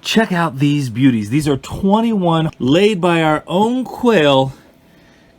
Check out these beauties. These are 21 laid by our own quail,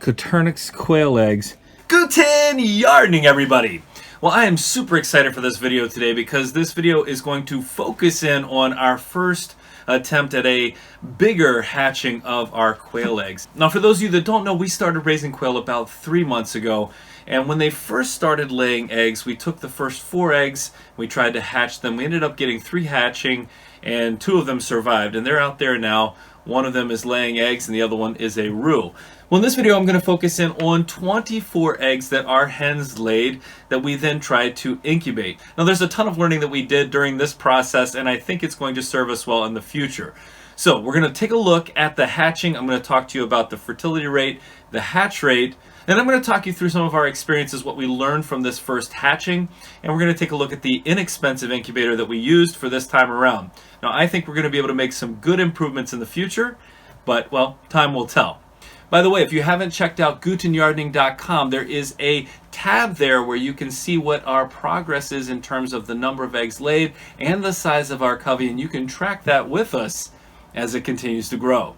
coturnix quail eggs. Guten Yardening, everybody. Well, I am super excited for this video today because this video is going to focus in on our first attempt at a bigger hatching of our quail eggs. Now, for those of you that don't know, we started raising quail about 3 months ago. And when they first started laying eggs, we took the first 4 eggs, we tried to hatch them. We ended up getting 3 hatching, and 2 of them survived. And they're out there now. One of them is laying eggs, and the other one is a roux. Well, in this video, I'm going to focus in on 24 eggs that our hens laid that we then tried to incubate. Now, there's a ton of learning that we did during this process, and I think it's going to serve us well in the future. So we're going to take a look at the hatching. I'm going to talk to you about the fertility rate, the hatch rate, and I'm going to talk you through some of our experiences, what we learned from this first hatching, and we're going to take a look at the inexpensive incubator that we used for this time around. Now, I think we're going to be able to make some good improvements in the future, but, well, time will tell. By the way, if you haven't checked out gutenyardening.com, there is a tab there where you can see what our progress is in terms of the number of eggs laid and the size of our covey, and you can track that with us as it continues to grow.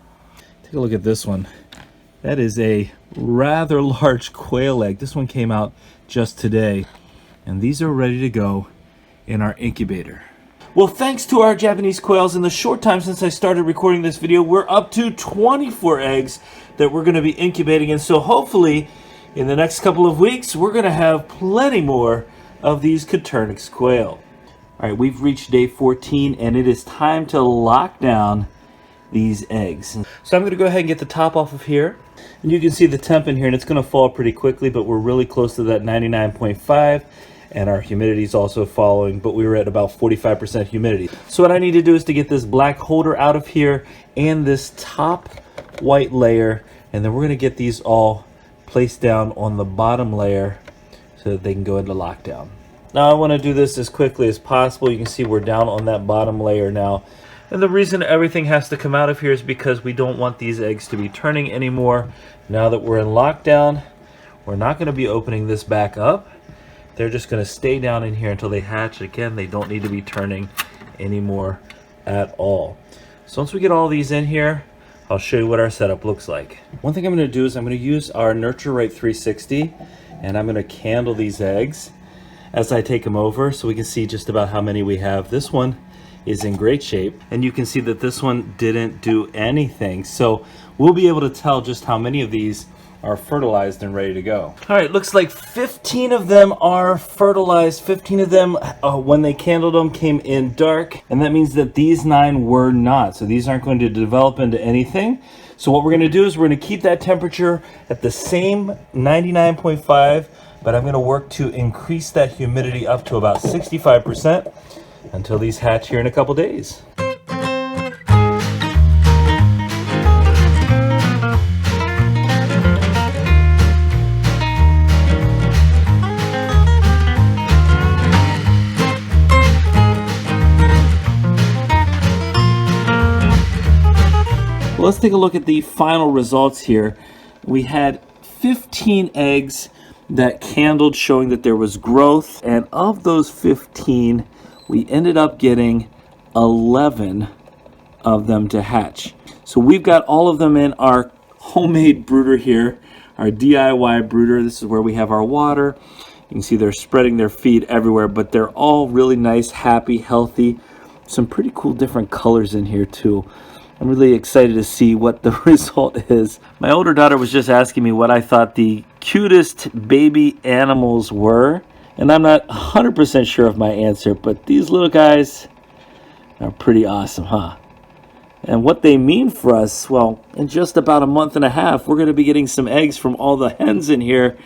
Take a look at this one. That is a rather large quail egg. This one came out just today, and these are ready to go in our incubator. Well, thanks to our Japanese quails, in the short time since I started recording this video, we're up to 24 eggs that we're going to be incubating, and so hopefully in the next couple of weeks we're going to have plenty more of these coturnix quail. All right, we've reached day 14, and it is time to lock down these eggs. So I'm going to go ahead and get the top off of here, and you can see the temp in here, and it's going to fall pretty quickly, but we're really close to that 99.5, and our humidity is also falling, but we were at about 45% humidity. So what I need to do is to get this black holder out of here and this top white layer, and then we're going to get these all placed down on the bottom layer so that they can go into lockdown. Now I want to do this as quickly as possible. You can see we're down on that bottom layer now. And the reason everything has to come out of here is because we don't want these eggs to be turning anymore. Now that we're in lockdown, we're not going to be opening this back up. They're just going to stay down in here until they hatch. Again, they don't need to be turning anymore at all. So once we get all these in here, I'll show you what our setup looks like. One thing I'm going to do is I'm going to use our Nurture Rate 360, and I'm going to candle these eggs as I take them over so we can see just about how many we have. This one is in great shape, and you can see that this one didn't do anything, so we'll be able to tell just how many of these are fertilized and ready to go. All right, looks like 15 of them are fertilized. 15 of them, when they candled them, came in dark, and that means that these 9 were not. So these aren't going to develop into anything. So what we're going to do is we're going to keep that temperature at the same 99.5, but I'm going to work to increase that humidity up to about 65% until these hatch here in a couple days. Well, let's take a look at the final results here. We had 15 eggs that candled, showing that there was growth, and of those 15, we ended up getting 11 of them to hatch. So we've got all of them in our homemade brooder here, our DIY brooder. This is where we have our water. You can see they're spreading their feed everywhere, but they're all really nice, happy, healthy. Some pretty cool different colors in here too. I'm really excited to see what the result is. My older daughter was just asking me what I thought the cutest baby animals were, and I'm not 100% sure of my answer, but these little guys are pretty awesome, huh? And what they mean for us, well, in just about a month and a half, we're going to be getting some eggs from all the hens in here,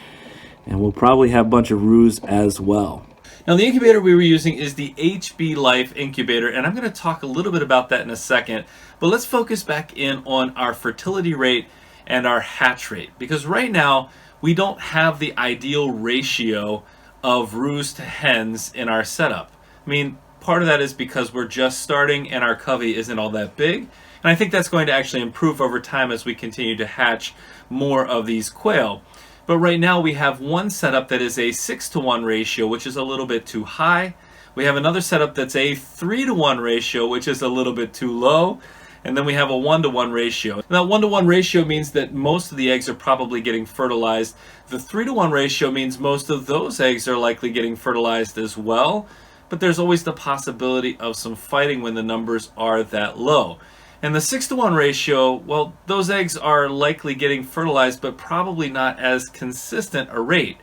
and we'll probably have a bunch of roux as well. Now, the incubator we were using is the HBlife incubator, and I'm going to talk a little bit about that in a second, but let's focus back in on our fertility rate and our hatch rate, because right now we don't have the ideal ratio of roux to hens in our setup. I mean, part of that is because we're just starting and our covey isn't all that big, and I think that's going to actually improve over time as we continue to hatch more of these quail. But right now we have one setup that is a 6-to-1 ratio, which is a little bit too high. We have another setup that's a 3-to-1 ratio, which is a little bit too low. And then we have a 1-to-1 ratio. Now, 1-to-1 ratio means that most of the eggs are probably getting fertilized. The 3-to-1 ratio means most of those eggs are likely getting fertilized as well. But there's always the possibility of some fighting when the numbers are that low. And the 6-to-1 ratio, well, those eggs are likely getting fertilized, but probably not as consistent a rate.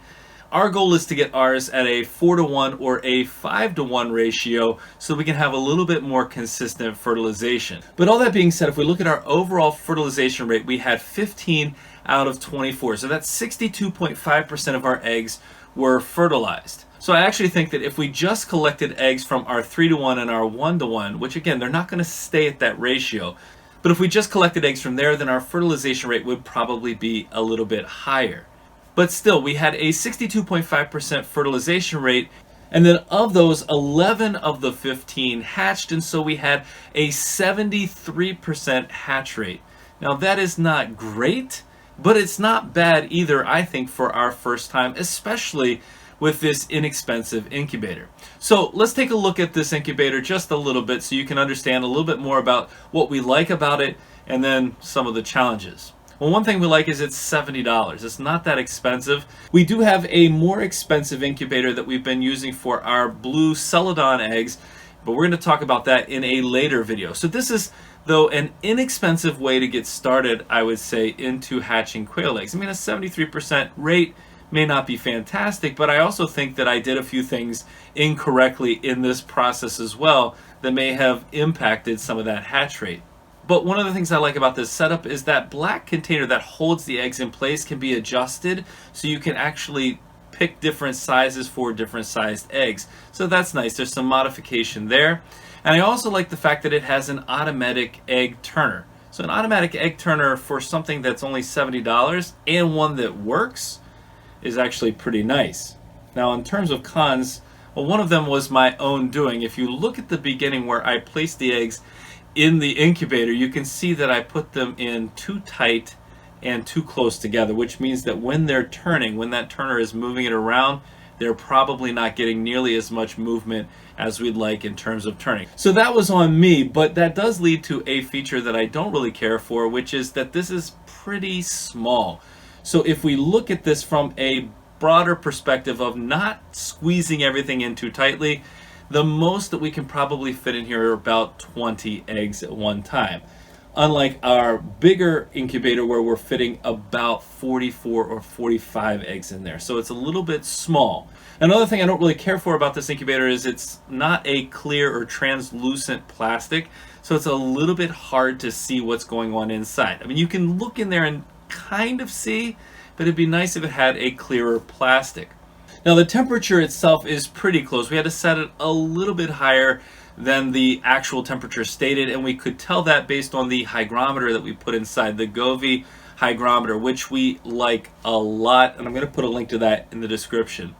Our goal is to get ours at a 4-to-1 or a 5-to-1 ratio so we can have a little bit more consistent fertilization. But all that being said, if we look at our overall fertilization rate, we had 15 out of 24. So that's 62.5% of our eggs were fertilized. So I actually think that if we just collected eggs from our 3-to-1 and our 1-to-1, which again, they're not going to stay at that ratio, but if we just collected eggs from there, then our fertilization rate would probably be a little bit higher. But still, we had a 62.5% fertilization rate, and then of those, 11 of the 15 hatched, and so we had a 73% hatch rate. Now that is not great, but it's not bad either, I think, for our first time, especially with this inexpensive incubator. So let's take a look at this incubator just a little bit so you can understand a little bit more about what we like about it and then some of the challenges. Well, one thing we like is it's $70. It's not that expensive. We do have a more expensive incubator that we've been using for our blue Celadon eggs, but we're going to talk about that in a later video. So this is, though, an inexpensive way to get started, I would say, into hatching quail eggs. I mean, a 73% rate may not be fantastic, but I also think that I did a few things incorrectly in this process as well that may have impacted some of that hatch rate. But one of the things I like about this setup is that black container that holds the eggs in place can be adjusted so you can actually pick different sizes for different sized eggs. So that's nice. There's some modification there. And I also like the fact that it has an automatic egg turner. So an automatic egg turner for something that's only $70 and one that works is actually pretty nice. Now in terms of cons, well, one of them was my own doing. If you look at the beginning where I placed the eggs in the incubator, you can see that I put them in too tight and too close together, which means that when they're turning, when that turner is moving it around, they're probably not getting nearly as much movement as we'd like in terms of turning. So that was on me, but that does lead to a feature that I don't really care for, which is that this is pretty small. So if we look at this from a broader perspective of not squeezing everything in too tightly, the most that we can probably fit in here are about 20 eggs at one time. Unlike our bigger incubator where we're fitting about 44 or 45 eggs in there. So it's a little bit small. Another thing I don't really care for about this incubator is it's not a clear or translucent plastic, so it's a little bit hard to see what's going on inside. I mean, you can look in there and kind of see, but it'd be nice if it had a clearer plastic. Now the temperature itself is pretty close. We had to set it a little bit higher than the actual temperature stated, and we could tell that based on the hygrometer that we put inside, the Govee hygrometer, which we like a lot, and I'm going to put a link to that in the description.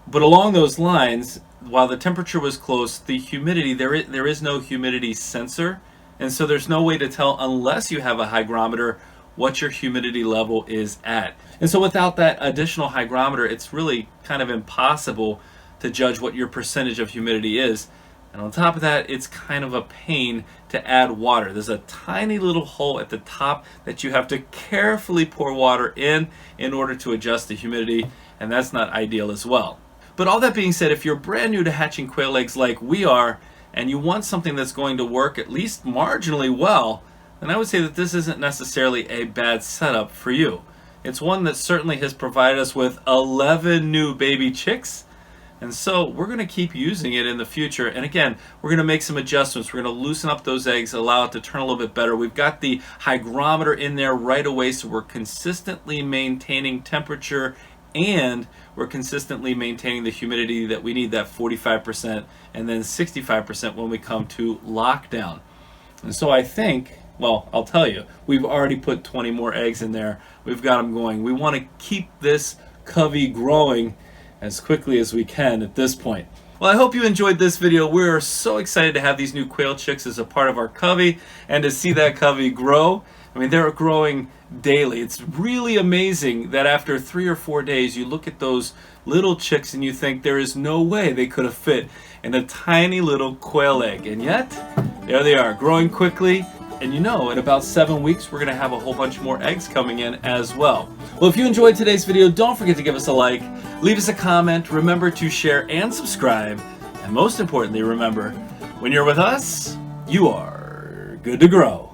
But along those lines, while the temperature was close, the humidity, there is no humidity sensor, and so there's no way to tell unless you have a hygrometer what your humidity level is at. And so without that additional hygrometer, it's really kind of impossible to judge what your percentage of humidity is. And on top of that, it's kind of a pain to add water. There's a tiny little hole at the top that you have to carefully pour water in order to adjust the humidity, and that's not ideal as well. But all that being said, if you're brand new to hatching quail eggs like we are, and you want something that's going to work at least marginally well, then I would say that this isn't necessarily a bad setup for you. It's one that certainly has provided us with 11 new baby chicks, and so we're going to keep using it in the future. And again, we're going to make some adjustments. We're going to loosen up those eggs, allow it to turn a little bit better. We've got the hygrometer in there right away, so we're consistently maintaining temperature and we're consistently maintaining the humidity that we need, that 45% and then 65% when we come to lockdown. And so I think, well, I'll tell you, we've already put 20 more eggs in there. We've got them going. We want to keep this covey growing as quickly as we can at this point. Well, I hope you enjoyed this video. We're so excited to have these new quail chicks as a part of our covey and to see that covey grow. I mean, they're growing daily. It's really amazing that after 3 or 4 days, you look at those little chicks and you think there is no way they could have fit in a tiny little quail egg. And yet, there they are, growing quickly. And you know, in about 7 weeks, we're gonna have a whole bunch more eggs coming in as well. Well, if you enjoyed today's video, don't forget to give us a like, leave us a comment, remember to share and subscribe, and most importantly, remember, when you're with us, you are good to grow.